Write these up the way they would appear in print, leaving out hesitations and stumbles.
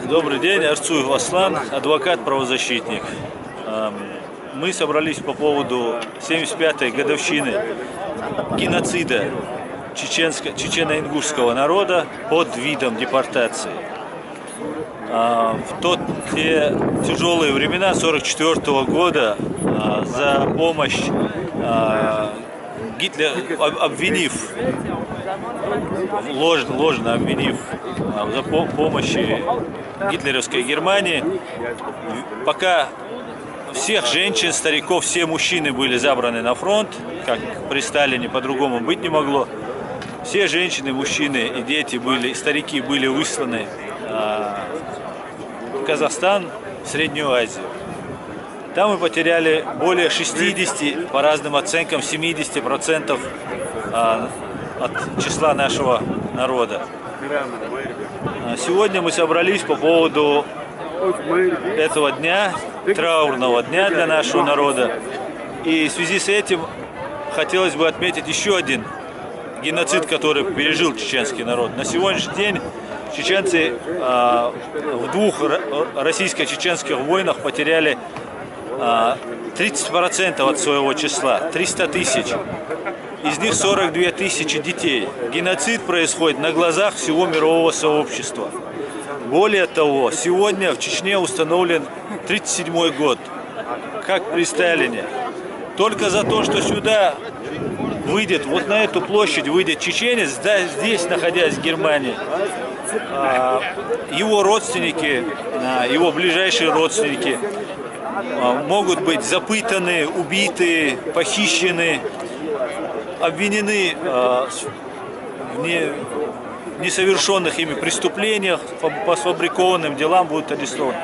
Добрый день, Арцуев Аслан, адвокат-правозащитник. Мы собрались по поводу 75-й годовщины геноцида чечено-ингушского народа под видом депортации. В те тяжелые времена 1944 года за помощь Гитлер, ложно обвинив за помощи гитлеровской Германии, пока всех женщин, стариков, все мужчины были забраны на фронт, как при Сталине по-другому быть не могло. Все женщины, мужчины и дети старики были высланы в Казахстан, в Среднюю Азию. Там мы потеряли более 60, по разным оценкам 70% от числа нашего народа. Сегодня мы собрались по поводу этого дня, траурного дня для нашего народа. И в связи с этим хотелось бы отметить еще один геноцид, который пережил чеченский народ. На сегодняшний день чеченцы в двух российско-чеченских войнах потеряли 30% от своего числа, 300 тысяч. Из них 42 тысячи детей. Геноцид происходит на глазах всего мирового сообщества. Более того, сегодня в Чечне установлен 1937 год, как при Сталине. Только за то, что сюда выйдет, вот на эту площадь выйдет чеченец, здесь, находясь в Германии, его родственники, его ближайшие родственники могут быть запытаны, убиты, похищены, обвинены в несовершенных ими преступлениях, по сфабрикованным делам будут арестованы.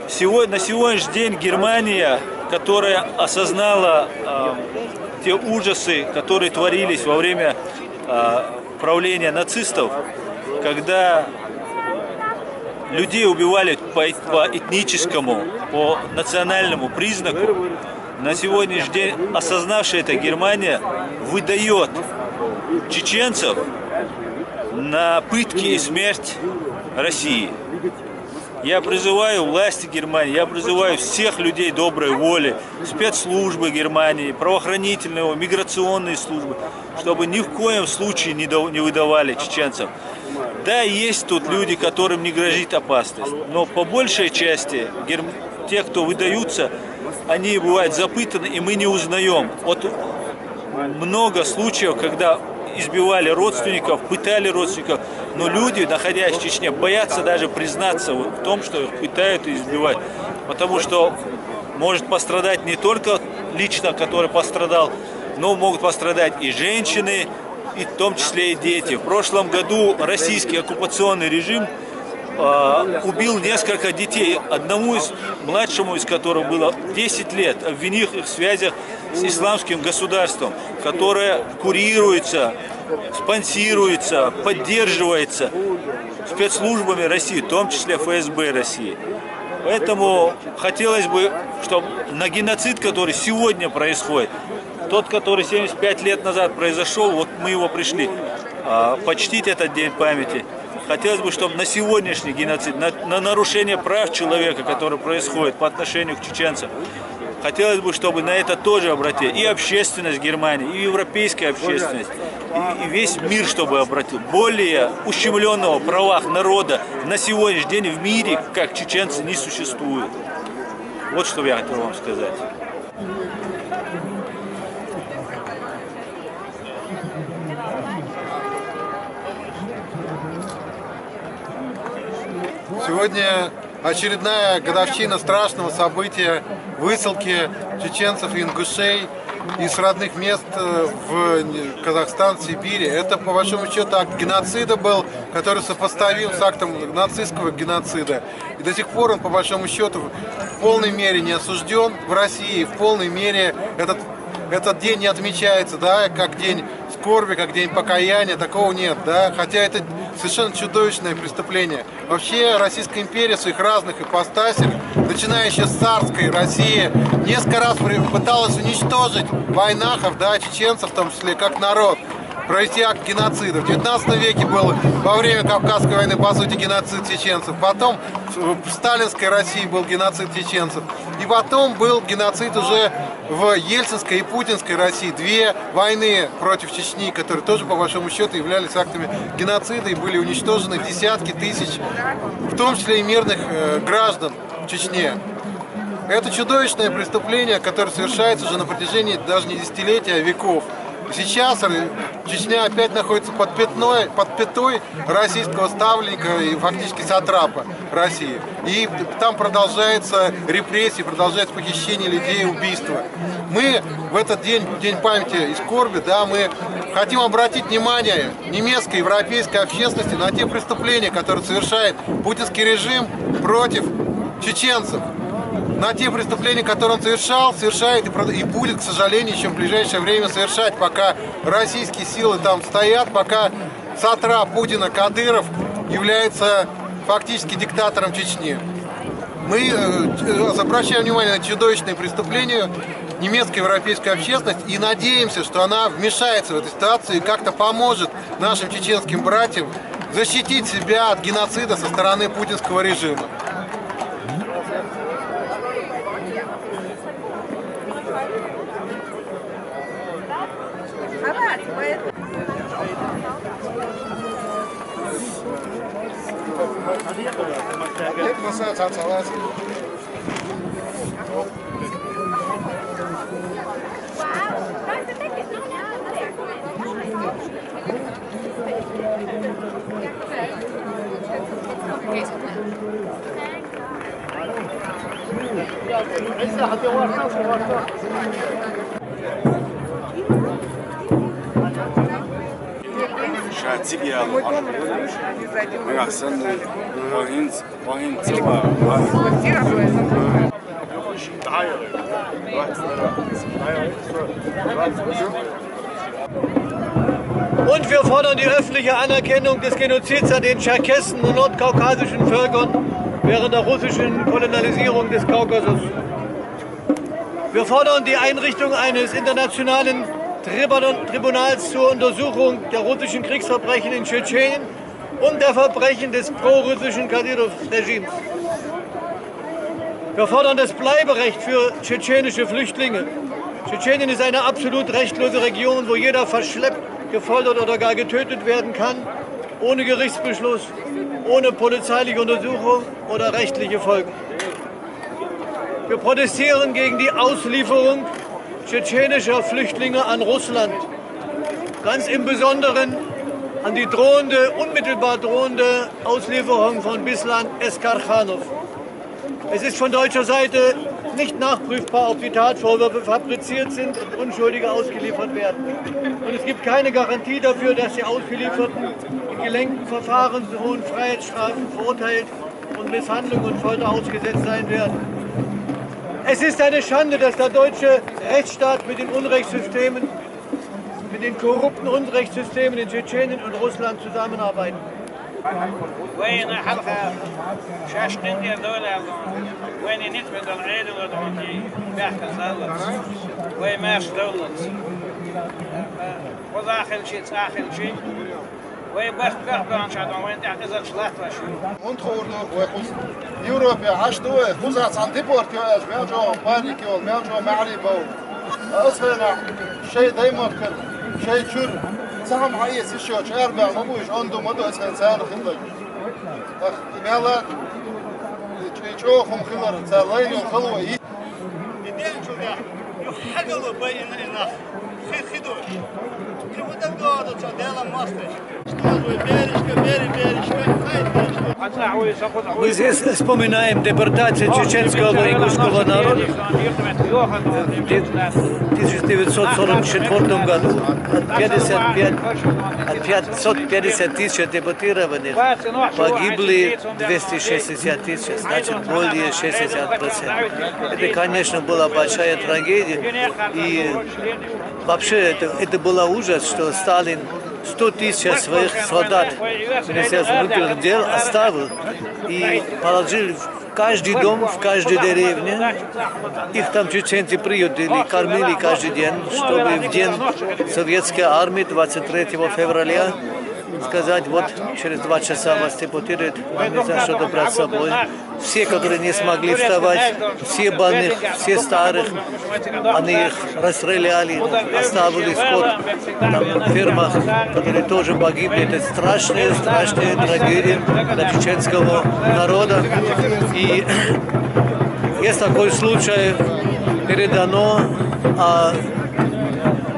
На сегодняшний день Германия, которая осознала те ужасы, которые творились во время правления нацистов, когда людей убивали по этническому, по национальному признаку, на сегодняшний день осознавшая это Германия выдает чеченцев на пытки и смерть России. Я призываю власти Германии, я призываю всех людей доброй воли, спецслужбы Германии, правоохранительные, миграционные службы, чтобы ни в коем случае не выдавали чеченцев. Да, есть тут люди, которым не грозит опасность, но по большей части те, кто выдаются, они бывают запытаны, и мы не узнаем. Вот много случаев, когда избивали родственников, пытали родственников, но люди, находясь в Чечне, боятся даже признаться в том, что их пытают и избивают, потому что может пострадать не только лично, который пострадал, но могут пострадать и женщины, и в том числе и дети. В прошлом году российский оккупационный режим убил несколько детей, младшему из которых было 10 лет, обвинив их в связях с исламским государством, которое курируется, спонсируется, поддерживается спецслужбами России, в том числе ФСБ России. Поэтому хотелось бы, чтобы на геноцид, который сегодня происходит, тот, который 75 лет назад произошел, вот мы его пришли почтить этот день памяти. Хотелось бы, чтобы на сегодняшний геноцид, на нарушение прав человека, которое происходит по отношению к чеченцам, хотелось бы, чтобы на это тоже обратили и общественность Германии, и европейская общественность, и весь мир, чтобы обратил. Более ущемленного в правах народа на сегодняшний день в мире, как чеченцы, не существует. Вот что я хотел вам сказать. Сегодня очередная годовщина страшного события высылки чеченцев и ингушей из родных мест в Казахстан, Сибирь. Это, по большому счету, акт геноцида был, который сопоставим с актом нацистского геноцида. И до сих пор он, по большому счету, в полной мере не осужден в России, в полной мере этот день не отмечается, да, как день скорби, как день покаяния, такого нет, да, хотя это совершенно чудовищное преступление. Вообще Российская империя в своих разных ипостасях, начиная еще с царской России, несколько раз пыталась уничтожить войнахов, да, чеченцев в том числе, как народ, провести акт геноцида. В 19 веке был во время Кавказской войны, по сути, геноцид чеченцев. Потом в сталинской России был геноцид чеченцев. И потом был геноцид уже в Ельцинской и Путинской России. Две войны против Чечни, которые тоже, по большому счету, являлись актами геноцида и были уничтожены десятки тысяч, в том числе и мирных граждан в Чечне. Это чудовищное преступление, которое совершается уже на протяжении даже не десятилетия, а веков. Сейчас Чечня опять находится под пятой российского ставленника и фактически сатрапа России. И там продолжаются репрессии, продолжается похищение людей, убийства. Мы в этот день памяти и скорби, да, мы хотим обратить внимание немецкой, европейской общественности на те преступления, которые совершает путинский режим против чеченцев. На те преступления, которые он совершает и будет, к сожалению, еще в ближайшее время совершать, пока российские силы там стоят, пока сатрап Путина Кадыров является фактически диктатором Чечни. Мы обращаем внимание на чудовищные преступления немецкой европейской общественности и надеемся, что она вмешается в эту ситуацию и как-то поможет нашим чеченским братьям защитить себя от геноцида со стороны путинского режима. Und wir fordern die öffentliche Anerkennung des Genozids an den tscherkessen und nordkaukasischen Völkern während der russischen Kolonialisierung des Kaukasus. Wir fordern die Einrichtung eines internationalen Tribunals zur Untersuchung der russischen Kriegsverbrechen in Tschetschenien und der Verbrechen des pro-russischen Kadyrov-Regimes. Wir fordern das Bleiberecht für tschetschenische Flüchtlinge. Tschetschenien ist eine absolut rechtlose Region, wo jeder verschleppt, gefoltert oder gar getötet werden kann, ohne Gerichtsbeschluss, ohne polizeiliche Untersuchung oder rechtliche Folgen. Wir protestieren gegen die Auslieferung tschetschenischer Flüchtlinge an Russland, ganz im Besonderen an die unmittelbar drohende Auslieferung von Bislan Eskarchanov. Es ist von deutscher Seite nicht nachprüfbar, ob die Tatvorwürfe fabriziert sind und Unschuldige ausgeliefert werden. Und es gibt keine Garantie dafür, dass die Ausgelieferten in gelenkten Verfahren zu hohen Freiheitsstrafen verurteilt und Misshandlung und Folter ausgesetzt sein werden. Es ist eine Schande, dass der deutsche Rechtsstaat mit den Unrechtssystemen, mit den korrupten Unrechtssystemen in Tschetschenien und Russland zusammenarbeitet. وين حلقة شاشتين دي دولة وين نتبه العيد ودعوني بيحكي زالت وين ماش دولت وضاخل شيء تاخل شيء وين بخت بخت عن شادون وين تعتزل شلات وشو منتخورنا ويخص يوروبيا عشتوه خزعت عن ديبورت يواج ميوجو باريكيو ميوجو معريبو أصفنا شيء دايما كر شيء شر سهم عيس الشوش أربع مبوش عنده مدو أسفل سان خلق أخ مالا يشوخهم خلر سالين وخلوة يدين شو ده يحقلوا بين الناس خدوش يودوا دو تشادلا ماستش Мы здесь вспоминаем депортацию чеченского и ингушского народа в 1944 году. От 550 тысяч депортированных погибли 260 тысяч, значит более 60%. Это, конечно, была большая трагедия. И вообще это был ужас, что Сталин 100 тысяч своих солдат Министерства внутренних дел оставил и положил в каждый дом, в каждой деревне. Их там чеченцы приютили, кормили каждый день, чтобы в день советской армии 23 февраля сказать, вот через 2 часа вас депортируют, вам не знаю, что брать с собой. Все, которые не смогли вставать, все больных, все старых, они их расстреляли, оставили скот там, в фермах, которые тоже погибли. Это страшная трагедия для чеченского народа. И есть такой случай, передано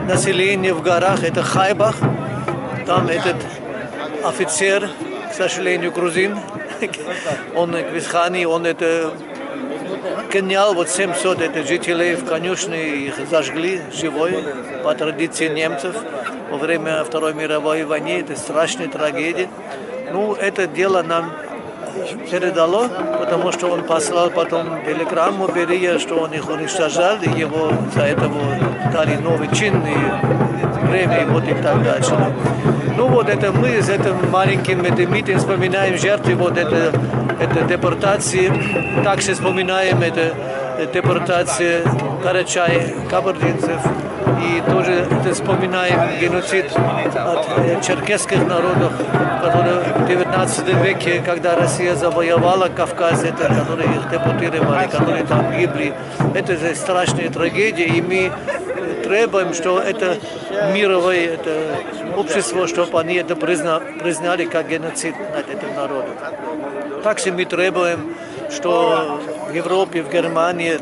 население в горах, это Хайбах. Там этот офицер, к сожалению, грузин, он Квисхани, он это гонял вот 700 жителей в конюшне, их зажгли живой по традиции немцев во время Второй мировой войны. Это страшная трагедия. Ну, это дело нам передало, потому что он послал потом телеграмму Берия, что он их уничтожал, и его за это дали новый чин и премии, вот и так дальше. Ну вот это мы с этим маленьким митингом вспоминаем жертвы вот это депортации, также вспоминаем это депортация Карачай, кабардинцев, и тоже это вспоминаем геноцид от черкесских народов, которые в 19 веке, когда Россия завоевала Кавказ, это которые их депортировали, которые там гибли. Это же страшная трагедия, и мы требуем, что это мировое общество, чтобы они это признали как геноцид над этим народом. Также мы требуем, что в Европе, в Германии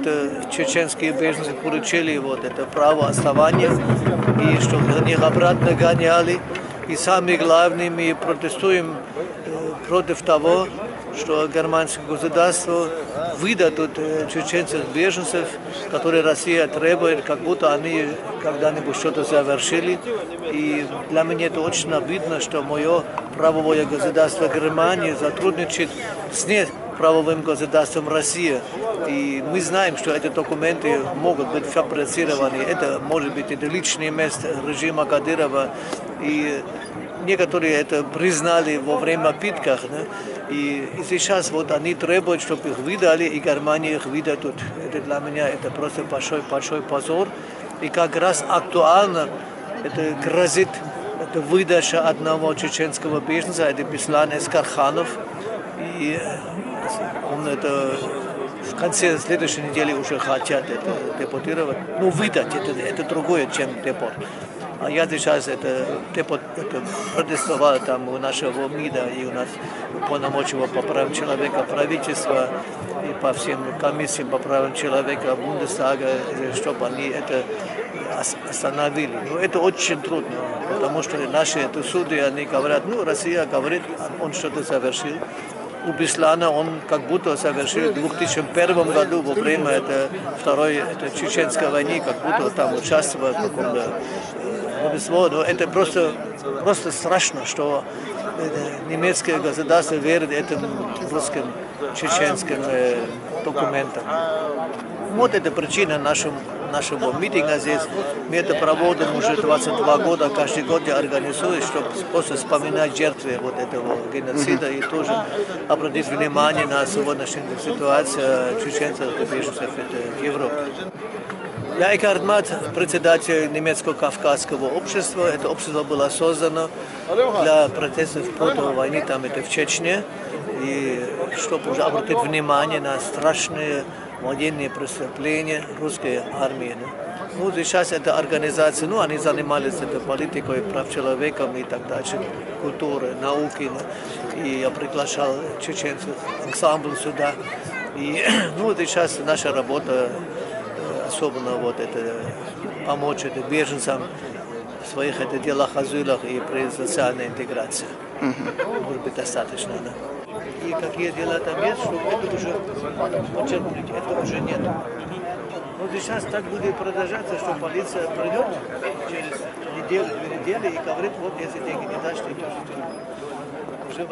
чеченские беженцы получили вот это право оставания, и чтобы их обратно гоняли. И самое главное, мы протестуем против того, что германское государство выдадут чеченцев-беженцев, которые Россия требует, как будто они когда-нибудь что-то завершили. И для меня это очень обидно, что мое правовое государство Германии сотрудничает с неправовым государством России. И мы знаем, что эти документы могут быть фабрицированы. Это может быть это личное место режима Кадырова. И некоторые это признали во время пытках. Да? И сейчас вот они требуют, чтобы их выдали, и Германия их выдадут. Это для меня это просто большой позор. И как раз актуально это грозит это выдача одного чеченского беженца, это Беслан Эскарханов. И он это в конце следующей недели уже хотят это депортировать. Ну, выдать это другое, чем депорт. А я сейчас это протестовал там у нашего МИДа и у нас полномочия по правам человека, правительства и по всем комиссиям по правам человека, Бундестага, чтобы они это остановили. Но это очень трудно, потому что наши судьи, они говорят, ну, Россия говорит, он что-то совершил. У Беслана он как будто совершил в 2001 году во время второй чеченской войны, как будто там участвовал в каком-то но это просто страшно, что немецкое государство верит этим русским, чеченским документам. Вот это причина нашего митинга здесь. Мы это проводим уже 22 года, каждый год я организую, чтобы просто вспоминать жертвы вот этого геноцида и тоже обратить внимание на сегодняшнюю ситуацию чеченцев и беженцев в Европе. Я Экхард Мат, председатель немецкого кавказского общества. Это общество было создано для протестов против войны там это в Чечне, и чтобы уже обратить внимание на страшные военные преступления русской армии. Ну, сейчас эта организация, ну, они занимались этой политикой, прав человека и так дальше, культуры, науки. И я приглашал чеченцев, ансамбль сюда. И ну, сейчас наша работа, особенно вот это помочь беженцам в своих делах азылах и при социальной интеграции. Может быть, достаточно, да. И какие дела там есть, что это уже подчеркнуть, это уже нет. Вот сейчас так будет продолжаться, что полиция придет через неделю, 2 недели и говорит, вот если деньги не дашь, ты идешь в тюрьму. Уже